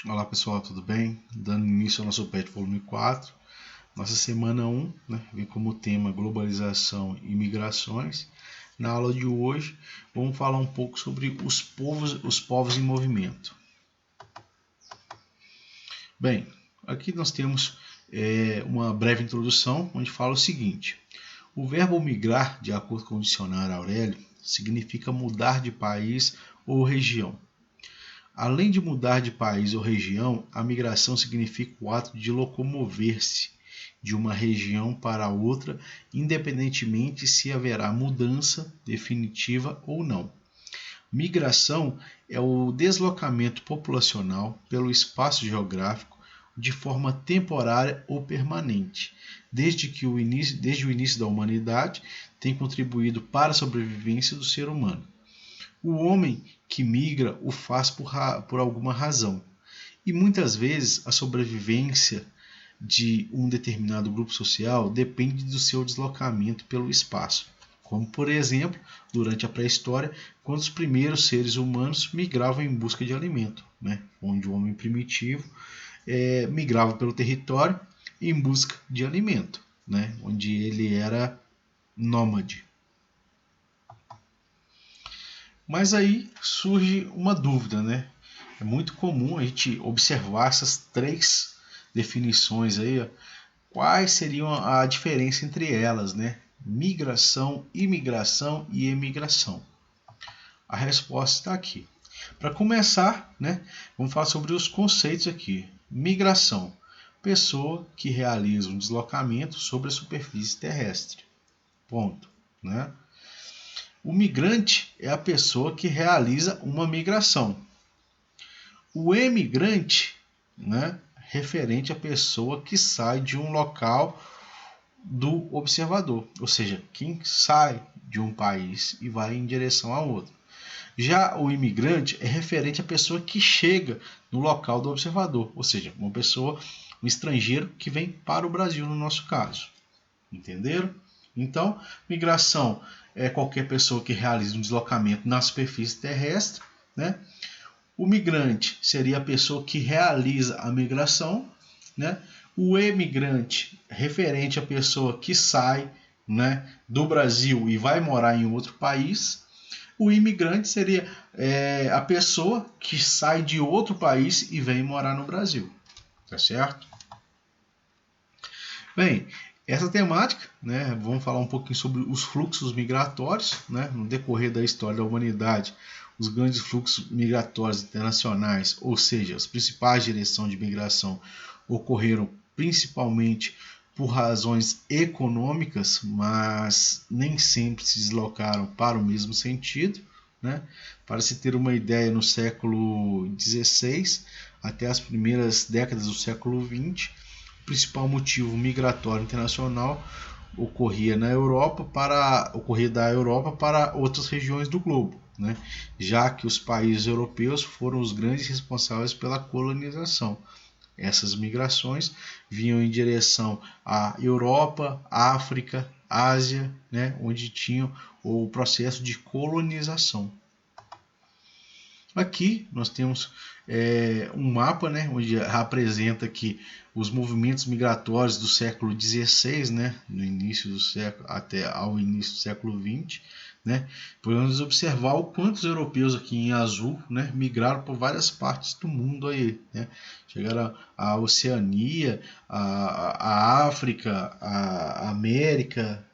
Olá pessoal, tudo bem? Dando início ao nosso PET volume 4, nossa semana 1, vem como tema globalização e migrações. Na aula de hoje, vamos falar um pouco sobre os povos em movimento. Bem, aqui nós temos uma breve introdução, onde fala o seguinte: o verbo migrar, de acordo com o dicionário Aurélio, significa mudar de país ou região. Além de mudar de país ou região, a migração significa o ato de locomover-se de uma região para outra, independentemente se haverá mudança definitiva ou não. Migração é o deslocamento populacional pelo espaço geográfico de forma temporária ou permanente, desde o início da humanidade, tem contribuído para a sobrevivência do ser humano. O homem que migra o faz por alguma razão. E muitas vezes a sobrevivência de um determinado grupo social depende do seu deslocamento pelo espaço. Como, por exemplo, durante a pré-história, quando os primeiros seres humanos migravam em busca de alimento, onde o homem primitivo migrava pelo território em busca de alimento, onde ele era nômade. Mas aí surge uma dúvida, É muito comum a gente observar essas três definições aí, ó. Quais seriam a diferença entre elas, Migração, imigração e emigração. A resposta está aqui. Para começar, vamos falar sobre os conceitos aqui. Migração: pessoa que realiza um deslocamento sobre a superfície terrestre. Ponto, O migrante é a pessoa que realiza uma migração. O emigrante, referente à pessoa que sai de um local do observador, ou seja, quem sai de um país e vai em direção a outro. Já o imigrante é referente à pessoa que chega no local do observador, ou seja, um estrangeiro que vem para o Brasil no nosso caso. Entenderam? Então, migração é qualquer pessoa que realiza um deslocamento na superfície terrestre, O migrante seria a pessoa que realiza a migração, O emigrante, referente à pessoa que sai, do Brasil e vai morar em outro país. O imigrante seria a pessoa que sai de outro país e vem morar no Brasil. Tá certo? Bem, essa temática, vamos falar um pouquinho sobre os fluxos migratórios, no decorrer da história da humanidade. Os grandes fluxos migratórios internacionais, ou seja, as principais direções de migração, ocorreram principalmente por razões econômicas, mas nem sempre se deslocaram para o mesmo sentido. Para se ter uma ideia, no século XVI até as primeiras décadas do século XX, o principal motivo migratório internacional ocorria da Europa para outras regiões do globo, já que os países europeus foram os grandes responsáveis pela colonização. Essas migrações vinham em direção à Europa, África, Ásia, onde tinham o processo de colonização. Aqui nós temos um mapa, onde apresenta aqui os movimentos migratórios do século XVI, no início do século até ao início do século XX. Podemos observar o quanto os europeus aqui em azul, migraram por várias partes do mundo aí, chegaram à Oceania, à África, à América,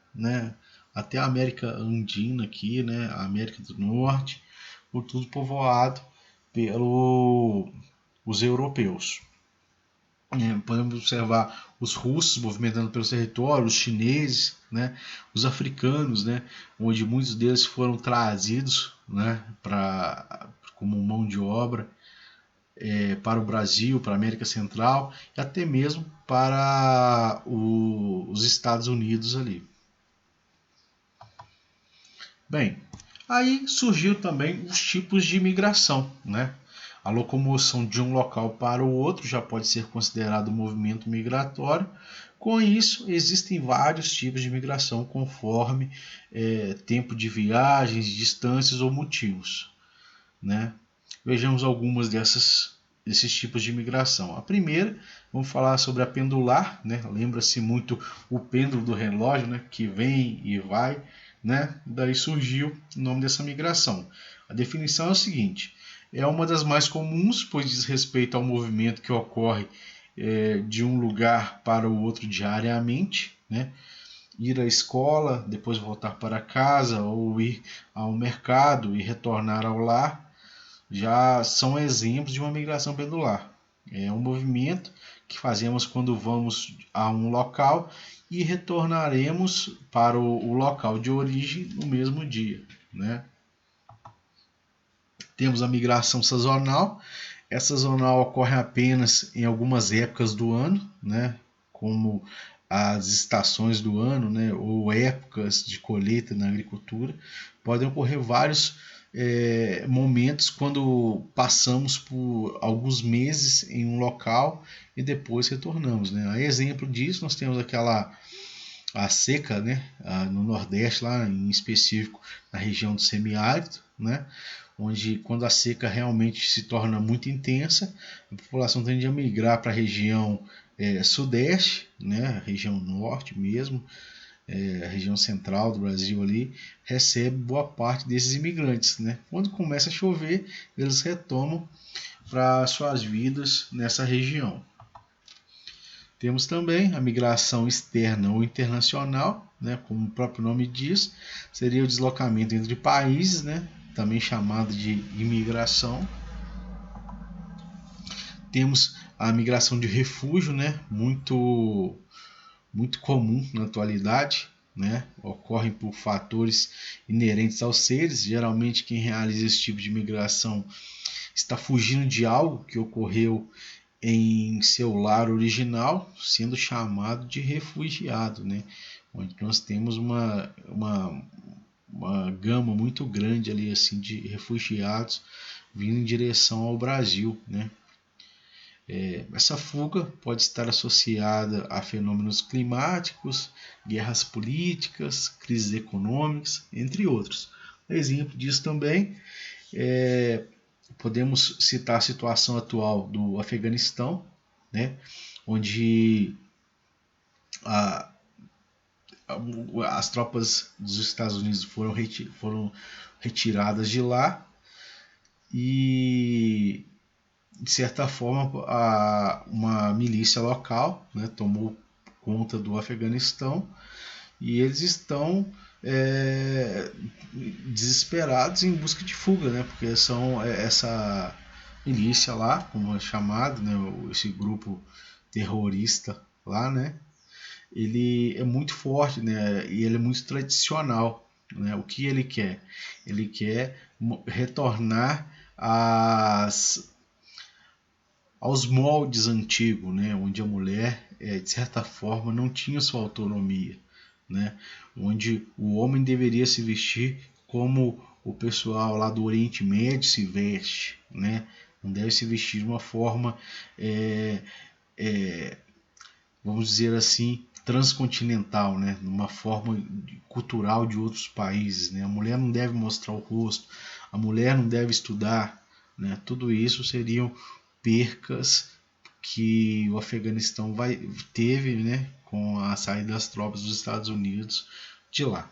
até a América Andina aqui, a América do Norte, por tudo povoado pelos europeus. Podemos observar os russos movimentando pelo território, os chineses, os africanos, onde muitos deles foram trazidos como mão de obra para o Brasil, para a América Central e até mesmo para os Estados Unidos ali. Bem, aí surgiu também os tipos de migração, A locomoção de um local para o outro já pode ser considerado um movimento migratório. Com isso, existem vários tipos de migração conforme tempo de viagens, distâncias ou motivos. Vejamos algumas dessas desses tipos de migração. A primeira, vamos falar sobre a pendular, né? Lembra-se muito o pêndulo do relógio, né? Que vem e vai, né? Daí surgiu o nome dessa migração. A definição é o seguinte: é uma das mais comuns, pois diz respeito ao movimento que ocorre de um lugar para o outro diariamente, né? Ir à escola, depois voltar para casa, ou ir ao mercado e retornar ao lar, já são exemplos de uma migração pendular. É um movimento que fazemos quando vamos a um local e retornaremos para o local de origem no mesmo dia, né? Temos a migração sazonal. Essa sazonal ocorre apenas em algumas épocas do ano, né? Como as estações do ano, né? Ou épocas de colheita na agricultura. Podem ocorrer vários momentos quando passamos por alguns meses em um local e depois retornamos, né? A exemplo disso, nós temos a seca, né? No Nordeste, lá em específico na região do semiárido, né? Onde quando a seca realmente se torna muito intensa, a população tende a migrar para a região sudeste, né? A região norte mesmo, a região central do Brasil ali, recebe boa parte desses imigrantes, né? Quando começa a chover, eles retomam para suas vidas nessa região. Temos também a migração externa ou internacional, né? Como o próprio nome diz, seria o deslocamento entre países, né? Também chamado de imigração. Temos a migração de refúgio, né? Muito comum na atualidade, né? Ocorrem por fatores inerentes aos seres. Geralmente quem realiza esse tipo de migração está fugindo de algo que ocorreu em seu lar original, sendo chamado de refugiado, né? Onde nós temos uma gama muito grande ali assim de refugiados vindo em direção ao Brasil, né? Essa fuga pode estar associada a fenômenos climáticos, guerras políticas, crises econômicas, entre outros. Exemplo disso também podemos citar a situação atual do Afeganistão, né, onde as tropas dos Estados Unidos foram retiradas de lá e, de certa forma, uma milícia local, né, tomou conta do Afeganistão e eles estão desesperados em busca de fuga, né, porque são essa milícia lá, como é chamado, né, esse grupo terrorista lá, né, ele é muito forte, né, e ele é muito tradicional, né. O que ele quer? Ele quer retornar aos moldes antigos, né, onde a mulher, de certa forma, não tinha sua autonomia, né, onde o homem deveria se vestir como o pessoal lá do Oriente Médio se veste, né, não deve se vestir de uma forma, vamos dizer assim, transcontinental, né, numa forma cultural de outros países, né, a mulher não deve mostrar o rosto, a mulher não deve estudar, né, tudo isso seriam percas que o Afeganistão teve, né, com a saída das tropas dos Estados Unidos de lá.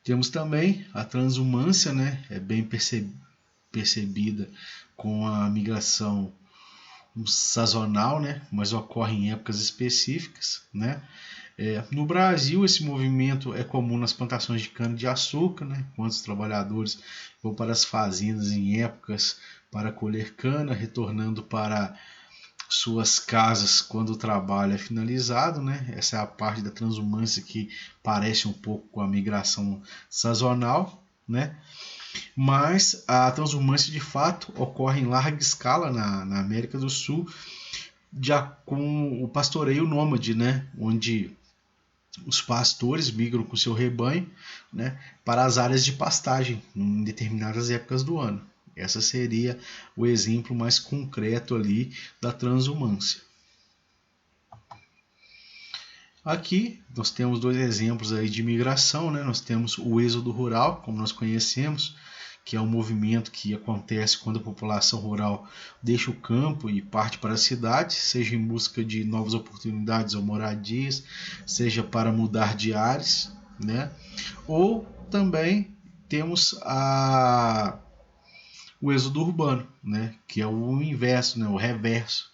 Temos também a transumância, né, é bem percebida com a migração sazonal, né, mas ocorre em épocas específicas, né. No Brasil, esse movimento é comum nas plantações de cana-de-açúcar, né, quando os trabalhadores vão para as fazendas em épocas para colher cana, retornando para suas casas quando o trabalho é finalizado, né? Essa é a parte da transumância que parece um pouco com a migração sazonal, né? Mas a transumância de fato ocorre em larga escala na América do Sul, já com o pastoreio nômade, né? Onde os pastores migram com seu rebanho, né, para as áreas de pastagem em determinadas épocas do ano. Essa seria o exemplo mais concreto ali da transumância. Aqui nós temos dois exemplos aí de migração, né? Nós temos o êxodo rural, como nós conhecemos, que é um movimento que acontece quando a população rural deixa o campo e parte para a cidade, seja em busca de novas oportunidades ou moradias, seja para mudar de ares, né? Ou também temos o êxodo urbano, né? Que é o inverso, né? O reverso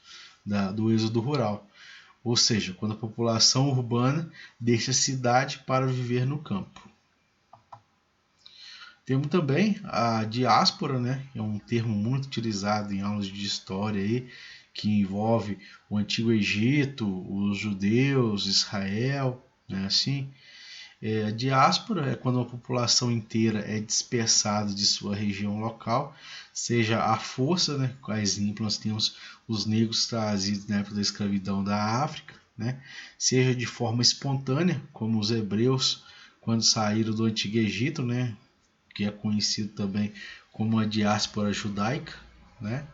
do êxodo rural. Ou seja, quando a população urbana deixa a cidade para viver no campo. Temos também a diáspora, né? É um termo muito utilizado em aulas de história aí, que envolve o Antigo Egito, os judeus, Israel, né? Assim, a diáspora é quando a população inteira é dispersada de sua região local, seja à força, né? Como exemplo, nós temos os negros trazidos na época da escravidão da África, né? Seja de forma espontânea, como os hebreus quando saíram do Antigo Egito, né? Que é conhecido também como a diáspora judaica, né?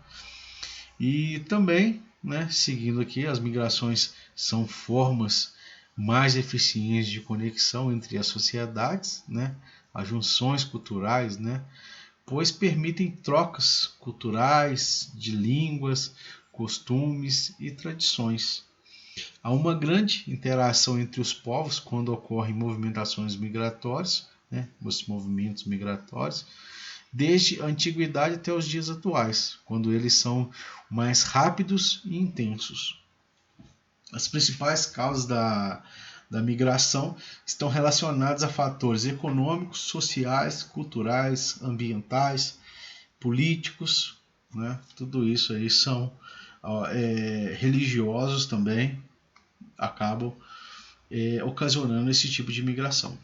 E também, né, seguindo aqui, as migrações são formas mais eficientes de conexão entre as sociedades, né? As junções culturais, né? Pois permitem trocas culturais de línguas, costumes e tradições. Há uma grande interação entre os povos quando ocorrem movimentações migratórias, né? Os movimentos migratórios, desde a antiguidade até os dias atuais, quando eles são mais rápidos e intensos. As principais causas da migração estão relacionadas a fatores econômicos, sociais, culturais, ambientais, políticos, né? Tudo isso aí são religiosos também, acabam ocasionando esse tipo de migração.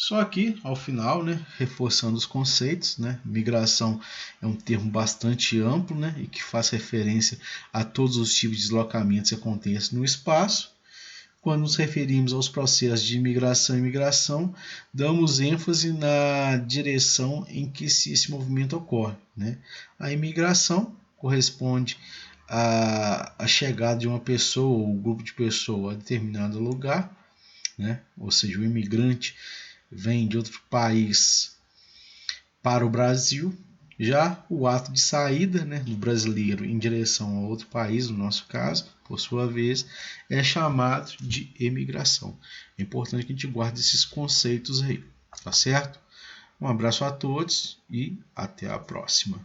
Só aqui, ao final, né, reforçando os conceitos, né, migração é um termo bastante amplo, né, e que faz referência a todos os tipos de deslocamentos que acontecem no espaço. Quando nos referimos aos processos de imigração e migração, damos ênfase na direção em que esse movimento ocorre, né? A imigração corresponde à chegada de uma pessoa ou um grupo de pessoas a determinado lugar, né? Ou seja, o imigrante vem de outro país para o Brasil. Já o ato de saída, né, do brasileiro em direção a outro país, no nosso caso, por sua vez, é chamado de emigração. É importante que a gente guarde esses conceitos aí, tá certo? Um abraço a todos e até a próxima.